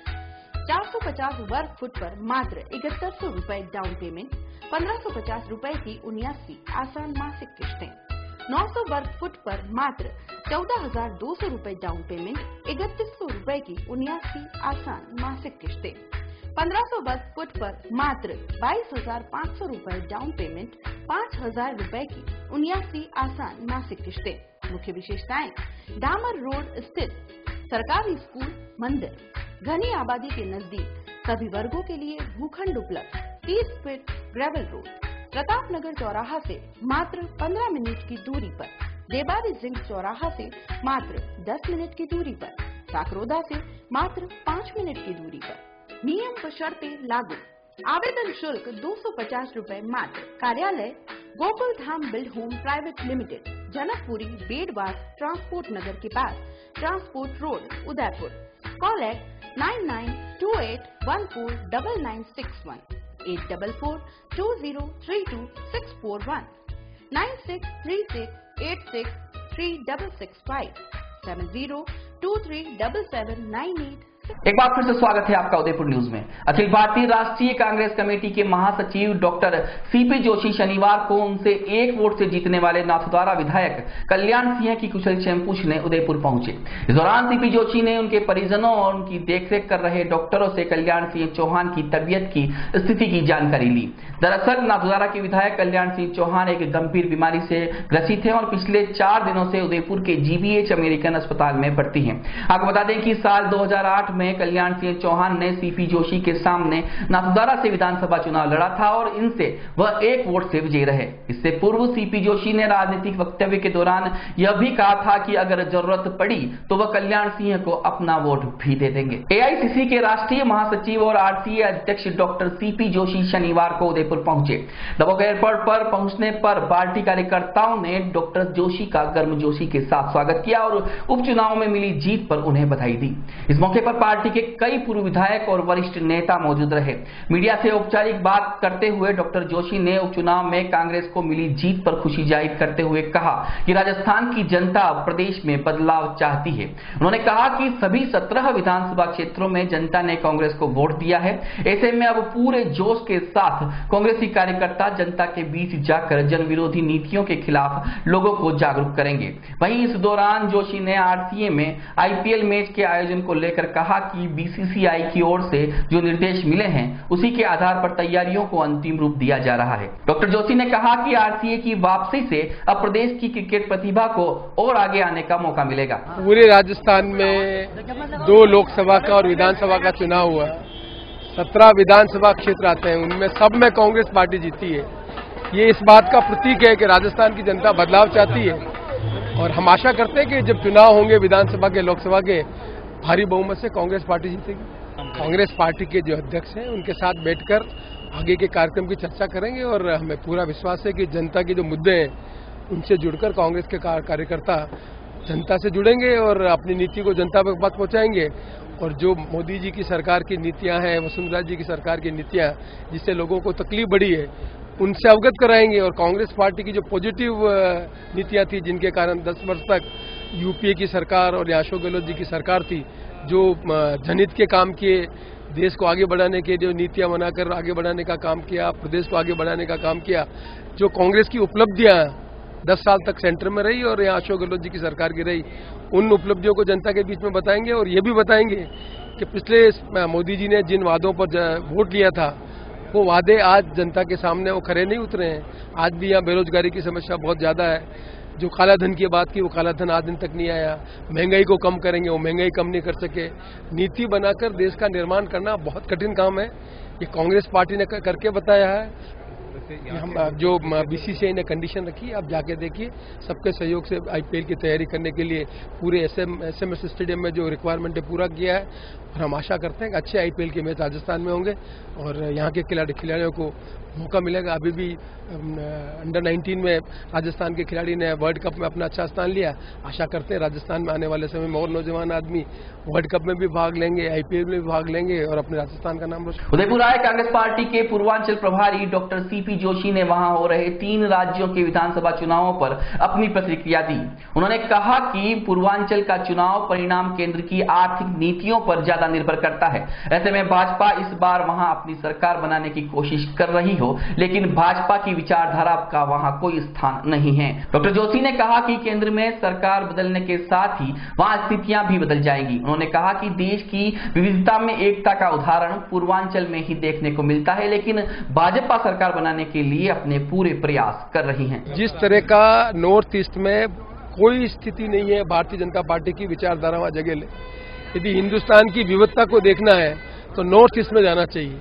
450 वर्ग फुट पर मात्र 7100 रुपए डाउन पेमेंट, 1550 रुपए की 79 आसान मासिक किश्तें। 900 वर्ग फुट पर मात्र 14,200 रुपए डाउन पेमेंट, 3100 रुपए की 79 आसान मासिक किश्तें। 1500 वर्ग फुट पर मात्र 22,500 रुपए डाउन पेमेंट, 5,000 रुपए की 79 आसान मासिक किश्तें। मुख्य विशेषताएं: डामर रोड स्थित सरकारी स्कूल, मंदिर, घनी आबादी के नजदीक, सभी वर्गों के लिए भूखंड उपलब्ध, 30 feet gravel road, Pratap Nagar चौराहा से मात्र 15 मिनट की दूरी पर, देबारी जिंक चौराहा से मात्र 10 मिनट की दूरी पर, साकरोदा से मात्र 5 मिनट की दूरी पर। नियम व शर्तें लागू। आवेदन शुल्क 250 रुपए मात्र। कार्यालय Gokul Dham build home private limited, Janakpuri Bedwas transport Nagar के पास, transport road, Udaipur. Call at 9928149961, 8442032641, 9636863665, 70237798। एक बार फिर से स्वागत है आपका उदयपुर न्यूज में। अखिल भारतीय राष्ट्रीय कांग्रेस कमेटी के महासचिव डॉक्टर सीपी जोशी शनिवार को उनसे 1 वोट से जीतने वाले नाथद्वारा विधायक कल्याण सिंह की कुशलक्षेम पूछने उदयपुर पहुंचे। इस दौरान सीपी जोशी ने उनके परिजनों और उनकी देखरेख कर रहे डॉक्टरों से कल्याण सिंह चौहान की तबियत की स्थिति की जानकारी ली। दरअसल नाथद्वारा के विधायक कल्याण सिंह चौहान एक गंभीर बीमारी से ग्रसित हैं और पिछले 4 दिनों से उदयपुर के जीबीएच अमेरिकन अस्पताल में भर्ती हैं। आपको बता दें कि साल 2008 में कल्याण सिंह चौहान ने सीपी जोशी के सामने नाथद्वारा से विधानसभा चुनाव लड़ा था और इनसे वह 1 वोट से विजयी रहे। इससे पूर्व सीपी जोशी ने राजनीतिक वक्तव्य के दौरान यह भी कहा था कि अगर जरूरत पड़ी तो वह कल्याण सिंह को अपना वोट भी दे देंगे। एआईसीसी के राष्ट्रीय महासचिव और आरसीए अध्यक्ष डॉक्टर सीपी जोशी शनिवार को उदयपुर पहुंचे। दबोक एयरपोर्ट पर पहुंचने पर पार्टी कार्यकर्ताओं ने डॉक्टर जोशी का गर्मजोशी के साथ स्वागत किया और उपचुनाव में मिली जीत पर उन्हें बधाई दी। इस मौके पर पार्टी के कई पूर्व विधायक और वरिष्ठ नेता मौजूद रहे। मीडिया से औपचारिक बात करते हुए डॉक्टर जोशी ने उपचुनाव में कांग्रेस को मिली जीत पर खुशी जाहिर करते हुए कहा कि राजस्थान की जनता प्रदेश में बदलाव चाहती है। उन्होंने कहा कि सभी 17 विधानसभा क्षेत्रों में जनता ने कांग्रेस को वोट दिया है। ऐसे में अब पूरे जोश के साथ कांग्रेसी कार्यकर्ता जनता के बीच जाकर जन विरोधी नीतियों के खिलाफ लोगों को जागरूक करेंगे। वहीं इस दौरान जोशी ने आरसीए में आईपीएल मैच के आयोजन को लेकर कहा कि बीसीसीआई की ओर से जो निर्देश मिले हैं उसी के आधार पर तैयारियों को अंतिम रूप दिया जा रहा है। डॉक्टर जोशी ने कहा कि आरसीए की वापसी से अब प्रदेश की क्रिकेट प्रतिभा को और आगे आने का मौका मिलेगा। पूरे राजस्थान में 2 लोकसभा का और विधानसभा का चुनाव हुआ। 17 विधानसभा क्षेत्र आते हैं, उनमें सब में कांग्रेस पार्टी जीती है। ये इस बात का प्रतीक है कि राजस्थान की जनता बदलाव चाहती है और हम आशा करते हैं कि जब चुनाव होंगे विधानसभा के, लोकसभा के, भारी बहुमत से कांग्रेस पार्टी जीतेगी। कांग्रेस पार्टी के जो अध्यक्ष हैं उनके साथ बैठकर आगे के कार्यक्रम की चर्चा करेंगे और हमें पूरा विश्वास है कि जनता के जो मुद्दे हैं उनसे जुड़कर कांग्रेस के कार्यकर्ता जनता से जुड़ेंगे और अपनी नीति को जनता तक पहुंचाएंगे। और जो मोदी जी की सरकार की नीतियां हैं, वसुंधरा जी की सरकार की नीतियां जिससे लोगों को तकलीफ बढ़ी है, उनसे अवगत कराएंगे। और कांग्रेस पार्टी की जो पॉजिटिव नीतियां थी जिनके कारण 10 वर्ष तक यूपीए की सरकार और अशोक गहलोत जी की सरकार थी, जो जनहित के काम किए, देश को आगे बढ़ाने के जो नीतियां बनाकर आगे बढ़ाने का काम किया, प्रदेश को आगे बढ़ाने का काम किया, जो कांग्रेस की उपलब्धियां 10 साल तक सेंटर में रही और यहाँ अशोक गहलोत जी की सरकार की रही, उन उपलब्धियों को जनता के बीच में बताएंगे। और ये भी बताएंगे कि पिछले मोदी जी ने जिन वादों पर वोट लिया था वो वादे आज जनता के सामने वो खरे नहीं उतरे हैं। आज भी यहाँ बेरोजगारी की समस्या बहुत ज़्यादा है। जो काला धन की बात की वो काला धन आज दिन तक नहीं आया। महंगाई को कम करेंगे, वो महंगाई कम नहीं कर सके। नीति बनाकर देश का निर्माण करना बहुत कठिन काम है, ये कांग्रेस पार्टी ने करके बताया है। हम जो बीसीसीआई ने कंडीशन रखी, आप जाके देखिए, सबके सहयोग से आईपीएल की तैयारी करने के लिए पूरे एसएमएस स्टेडियम में जो रिक्वायरमेंट है पूरा किया है। और हम आशा करते हैं कि अच्छे आईपीएल के मैच राजस्थान में होंगे और यहाँ के खिलाड़ियों को मौका मिलेगा। अभी भी अंडर 19 में राजस्थान के खिलाड़ी ने वर्ल्ड कप में अपना अच्छा स्थान लिया। आशा करते हैं राजस्थान में आने वाले समय में और नौजवान आदमी वर्ल्ड कप में भी भाग लेंगे, आईपीएल में भी भाग लेंगे और अपने राजस्थान का नाम रोशन। उदयपुर आए कांग्रेस पार्टी के पूर्वांचल प्रभारी डॉक्टर सीपी जोशी ने वहां हो रहे 3 राज्यों के विधानसभा चुनावों पर अपनी प्रतिक्रिया दी। उन्होंने कहा कि पूर्वांचल का चुनाव परिणाम केंद्र की आर्थिक नीतियों पर ज्यादा निर्भर करता है। ऐसे में भाजपा इस बार वहां अपनी सरकार बनाने की कोशिश कर रही हो, लेकिन भाजपा की विचारधारा का वहां कोई स्थान नहीं है। डॉक्टर जोशी ने कहा कि केंद्र में सरकार बदलने के साथ ही वहां स्थितियां भी बदल जाएंगी। उन्होंने कहा कि देश की विविधता में एकता का उदाहरण पूर्वांचल में ही देखने को मिलता है, लेकिन भाजपा सरकार बनाने के लिए अपने पूरे प्रयास कर रही है। जिस तरह का नॉर्थ ईस्ट में कोई स्थिति नहीं है भारतीय जनता पार्टी की विचारधारा वहां जगह ले। यदि हिंदुस्तान की विविधता को देखना है तो नॉर्थ ईस्ट में जाना चाहिए।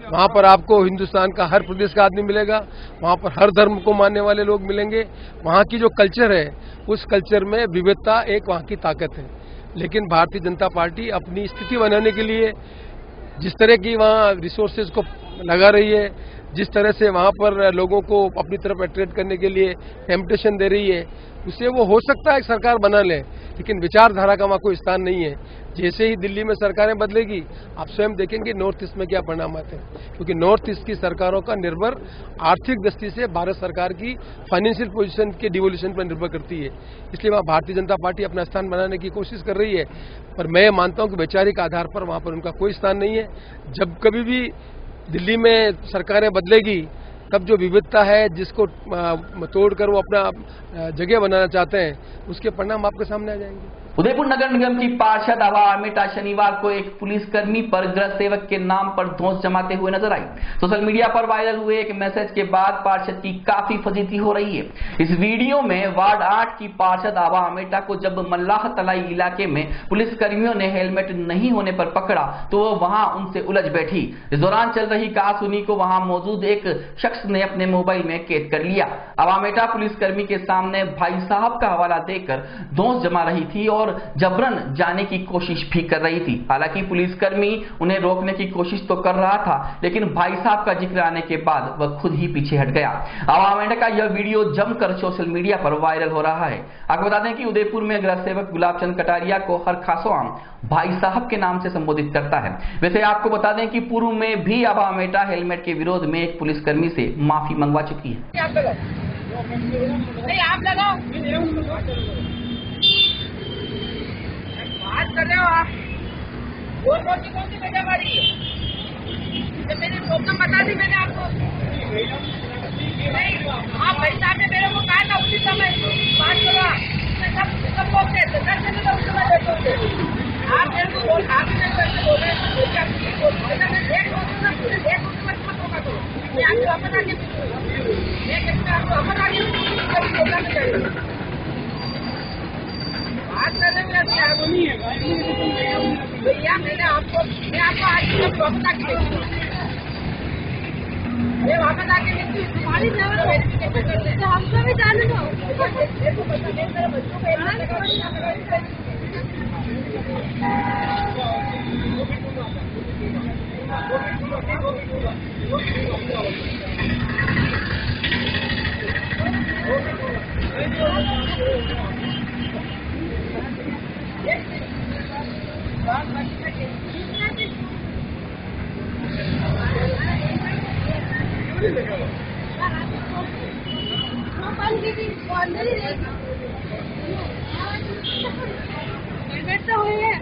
वहां पर आपको हिंदुस्तान का हर प्रदेश का आदमी मिलेगा, वहां पर हर धर्म को मानने वाले लोग मिलेंगे। वहां की जो कल्चर है उस कल्चर में विविधता एक वहां की ताकत है। लेकिन भारतीय जनता पार्टी अपनी स्थिति बनाने के लिए जिस तरह की वहां रिसोर्सेज को लगा रही है, जिस तरह से वहां पर लोगों को अपनी तरफ अट्रैक्ट करने के लिए टेम्पटेशन दे रही है, उसे वो हो सकता है सरकार बना ले, लेकिन विचारधारा का वहां कोई स्थान नहीं है। जैसे ही दिल्ली में सरकारें बदलेगी, आप स्वयं देखेंगे नॉर्थ ईस्ट में क्या परिणाम आते हैं, क्योंकि नॉर्थ ईस्ट की सरकारों का निर्भर आर्थिक दृष्टि से भारत सरकार की फाइनेंशियल पोजीशन के डिवोल्यूशन पर निर्भर करती है। इसलिए वहां भारतीय जनता पार्टी अपना स्थान बनाने की कोशिश कर रही है, पर मैं मानता हूं कि वैचारिक आधार पर वहां पर उनका कोई स्थान नहीं है। जब कभी भी दिल्ली में सरकारें बदलेगी, तब जो विविधता है जिसको तोड़कर वो अपना जगह बनाना चाहते हैं, उसके परिणाम आपके सामने आ जाएंगे। उदयपुर नगर निगम की पार्षद आभा आर्मेटा शनिवार को एक पुलिसकर्मी पर गृह सेवक के नाम पर धौंस जमाते हुए नजर आई। सोशल मीडिया पर वायरल हुए एक मैसेज के बाद पार्षद की काफी फजीती हो रही है। इस वीडियो में वार्ड 8 की पार्षद आभा आर्मेटा को जब मल्लाह तलाई इलाके में पुलिसकर्मियों ने हेलमेट नहीं होने पर पकड़ा तो वो वहां उनसे उलझ बैठी। इस दौरान चल रही कहासुनी को वहां मौजूद एक शख्स ने अपने मोबाइल में कैद कर लिया। आभा आर्मेटा पुलिसकर्मी के सामने भाई साहब का हवाला देकर धौंस जमा रही थी और जबरन जाने की कोशिश भी कर रही थी। हालांकि पुलिसकर्मी उन्हें रोकने की कोशिश तो कर रहा था, लेकिन भाई साहब का जिक्र आने के बाद वह खुद ही पीछे हट गया। आभा आर्मेटा का यह वीडियो जमकर सोशल मीडिया पर वायरल हो रहा है। आपको बता दें कि उदयपुर में गृह सेवक गुलाबचंद कटारिया को हर खासोआम भाई साहब के नाम से संबोधित करता है। वैसे आपको बता दें कि पूर्व में भी आभा आर्मेटा हेलमेट के विरोध में एक पुलिसकर्मी से माफी मंगवा चुकी है। आप लगाओ, बात कर रहे हो आप? कौन सी बेटा गाड़ी है? मेरी प्रॉब्लम बता दी मैंने आपको। नहीं, आप भाई साहब ने मेरे को कहा था उसी समय बात करो। सब बोलते हैं तो कर देते तो उस समय देखते आप मेरे को बोल आप मेरे करके बोल रहे हैं। बात करने में नहीं है भैया, मैं आपको आज वापस आके वापस आके तुम्हारी हमको भी जाने दो। हेलमेट तो हुई है।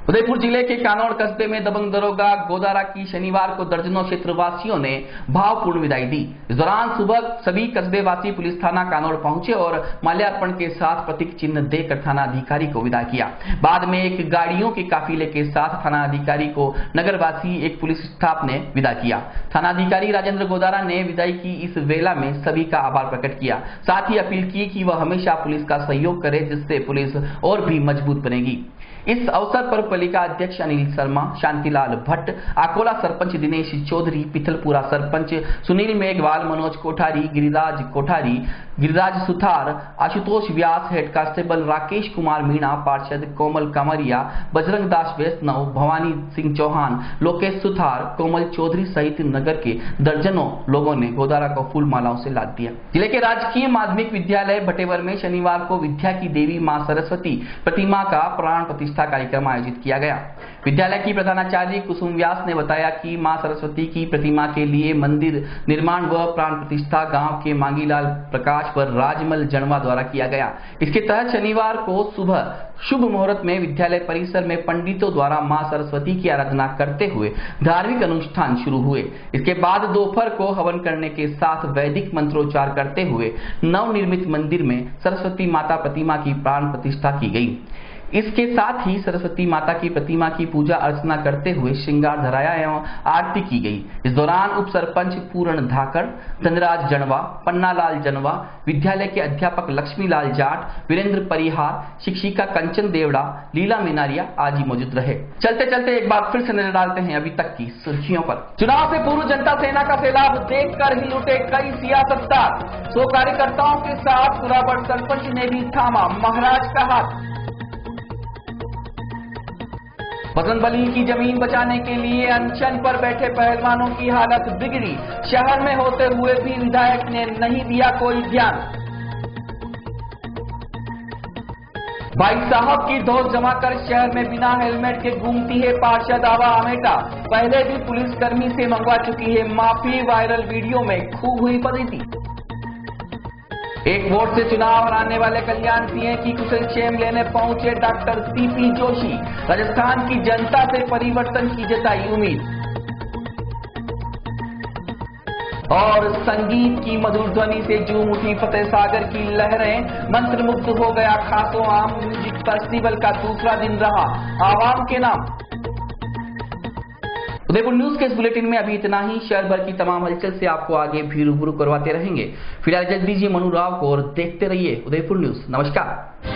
उदयपुर जिले के कानौड़ कस्बे में दबंग दरोगा गोदारा की शनिवार को दर्जनों क्षेत्रवासियों ने भावपूर्ण विदाई दी। इस दौरान सुबह सभी कस्बेवासी पुलिस थाना कानौड़ पहुंचे और माल्यार्पण के साथ प्रतीक चिन्ह देकर थाना अधिकारी को विदा किया। बाद में एक गाड़ियों के काफिले के साथ थाना अधिकारी को नगरवासी एक पुलिस स्टाफ ने विदा किया। थाना अधिकारी राजेंद्र गोदारा ने विदाई की इस वेला में सभी का आभार प्रकट किया, साथ ही अपील की कि वह हमेशा पुलिस का सहयोग करे, जिससे पुलिस और भी मजबूत बनेगी। इस अवसर पर पालिका अध्यक्ष अनिल शर्मा, शांतिलाल भट्ट, आकोला सरपंच दिनेश चौधरी, पिथलपुरा सरपंच सुनील मेघवाल, मनोज कोठारी, गिरिराज कोठारी, गिरिराज सुथार, आशुतोष व्यास, हेड कांस्टेबल राकेश कुमार मीणा, पार्षद कोमल कामरिया, बजरंग दास वैष्णव, भवानी सिंह चौहान, लोकेश सुथार, कोमल चौधरी सहित नगर के दर्जनों लोगों ने गोदारा को फूल मालाओं से लाद दिया। जिले के राजकीय माध्यमिक विद्यालय भटेवर में शनिवार को विद्या की देवी मां सरस्वती प्रतिमा का प्राण प्रतिष्ठा कार्यक्रम आयोजित किया गया। विद्यालय की प्रधानाचार्य कुसुम व्यास ने बताया कि मां सरस्वती की प्रतिमा के लिए मंदिर निर्माण व प्राण प्रतिष्ठा गांव के मांगीलाल प्रकाश पर राजमल जनवा द्वारा किया गया। इसके तहत शनिवार को सुबह शुभ मुहूर्त में विद्यालय परिसर में पंडितों द्वारा मां सरस्वती की आराधना करते हुए धार्मिक अनुष्ठान शुरू हुए। इसके बाद दोपहर को हवन करने के साथ वैदिक मंत्रोच्चार करते हुए नवनिर्मित मंदिर में सरस्वती माता प्रतिमा की प्राण प्रतिष्ठा की गई। इसके साथ ही सरस्वती माता की प्रतिमा की पूजा अर्चना करते हुए श्रृंगार धराया एवं आरती की गई। इस दौरान उप सरपंच पूर्ण धाकड़, धनराज जनवा, पन्नालाल जनवा, विद्यालय के अध्यापक लक्ष्मीलाल जाट, वीरेंद्र परिहार, शिक्षिका कंचन देवड़ा, लीला मीनारिया आदि मौजूद रहे। चलते चलते एक बार फिर से नजर डालते हैं अभी तक की सुर्खियों पर। चुनाव से पूर्व जनता सेना का सैलाब देखकर ही लुटे कई सियासतदार। 100 कार्यकर्ताओं के साथ कुराबड़ सरपंच ने भी थामा महाराज का हाथ। बसंत बली की जमीन बचाने के लिए अनशन पर बैठे पहलवानों की हालत बिगड़ी। शहर में होते हुए भी विधायक ने नहीं दिया कोई ध्यान। भाई साहब की धौस जमाकर शहर में बिना हेलमेट के घूमती है पार्षद आवा आमेटा। पहले भी पुलिसकर्मी से मंगवा चुकी है माफी। वायरल वीडियो में खूब हुई फजीती। एक वोट से चुनाव हराने वाले कल्याण सिंह की कुशल क्षेम लेने पहुंचे डॉक्टर सीपी जोशी। राजस्थान की जनता से परिवर्तन की जताई उम्मीद। और संगीत की मधुर ध्वनि से झूम उठी फतेह सागर की लहरें। मंत्रमुग्ध हो गया खासो आम म्यूजिक फेस्टिवल का दूसरा दिन रहा आवाम के नाम। उदयपुर न्यूज के इस बुलेटिन में अभी इतना ही। शहर भर की तमाम हलचल से आपको आगे भी रूबरू करवाते रहेंगे। फिलहाल इजाजत दीजिए मनु राव को और देखते रहिए उदयपुर न्यूज। नमस्कार।